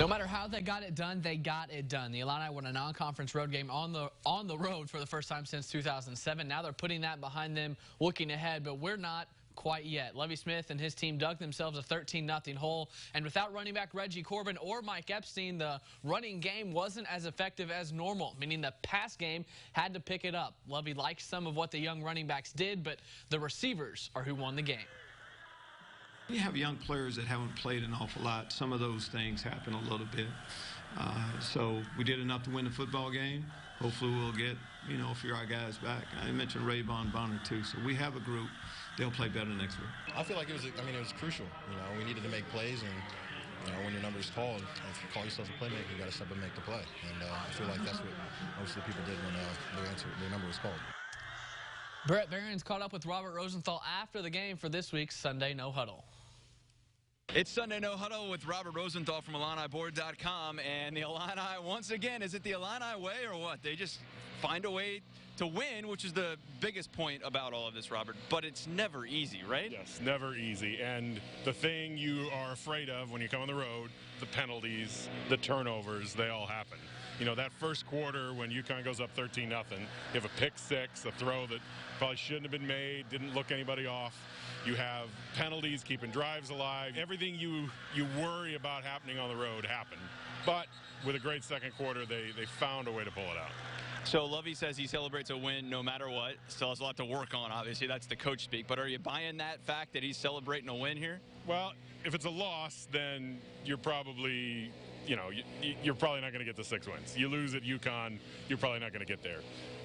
No matter how they got it done, they got it done. The Illini won a non-conference road game on the road for the first time since 2007. Now they're putting that behind them, looking ahead, but we're not quite yet. Lovie Smith and his team dug themselves a 13-0 hole, and without running back Reggie Corbin or Mike Epstein, the running game wasn't as effective as normal, meaning the pass game had to pick it up. Lovie likes some of what the young running backs did, but the receivers are who won the game. You have young players that haven't played an awful lot. Some of those things happen a little bit. So we did enough to win the football game. Hopefully we'll get, a few of our guys back. I mentioned Rayvon Bonner too. So we have a group. They'll play better next week. I feel like it was crucial. We needed to make plays, and when your number is called, if you call yourself a playmaker, you got to step and make the play. And I feel like that's what most of the people did when their number was called. Bret Beherns caught up with Robert Rosenthal after the game for this week's Sunday No Huddle. It's Sunday No Huddle with Robert Rosenthal from IlliniBoard.com, and the Illini, once again, is it the Illini way or what? They just find a way to win, which is the biggest point about all of this, Robert. But it's never easy, right? Yes, never easy. And the thing you are afraid of when you come on the road, the penalties, the turnovers, they all happen. That first quarter when UConn goes up 13-0, you have a pick six, a throw that probably shouldn't have been made, didn't look anybody off. You have penalties, keeping drives alive. Everything you worry about happening on the road happened. But with a great second quarter, they found a way to pull it out. So Lovie says he celebrates a win no matter what. Still has a lot to work on, obviously. That's the coach speak. But are you buying that fact that he's celebrating a win here? Well, if it's a loss, then you're probably, you're probably not going to get the 6 wins. You lose at UConn, you're probably not going to get there.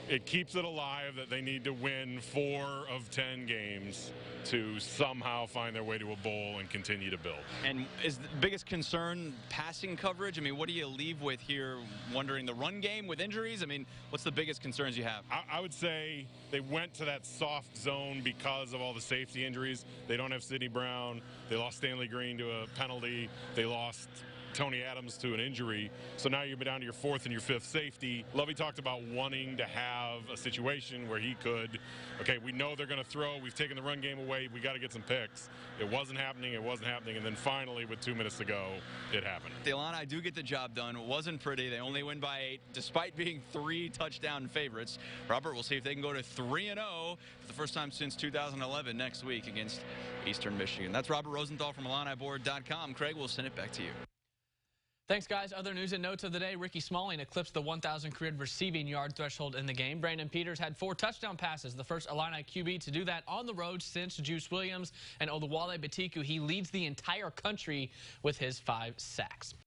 It keeps it alive that they need to win 4 of 10 games to somehow find their way to a bowl and continue to build. And is the biggest concern passing coverage? What do you leave with here, wondering the run game with injuries? What's the biggest concerns you have? I would say they went to that soft zone because of all the safety injuries. They don't have Sidney Brown. They lost Stanley Green to a penalty. They lost Tony Adams to an injury. So now you're down to your 4th and your 5th safety. Lovie talked about wanting to have a situation where he could, okay, we know they're going to throw. We've taken the run game away. We got to get some picks. It wasn't happening. And then finally, with 2 minutes to go, it happened. The Illini do get the job done. It wasn't pretty. They only win by 8, despite being 3 touchdown favorites. Robert, we'll see if they can go to 3-0 for the first time since 2011 next week against Eastern Michigan. That's Robert Rosenthal from IlliniBoard.com. Craig, we'll send it back to you. Thanks, guys. Other news and notes of the day, Ricky Smalling eclipsed the 1,000 career receiving yard threshold in the game. Brandon Peters had 4 touchdown passes, the first Illini QB to do that on the road since Juice Williams and Oluwale Betiku. He leads the entire country with his 5 sacks.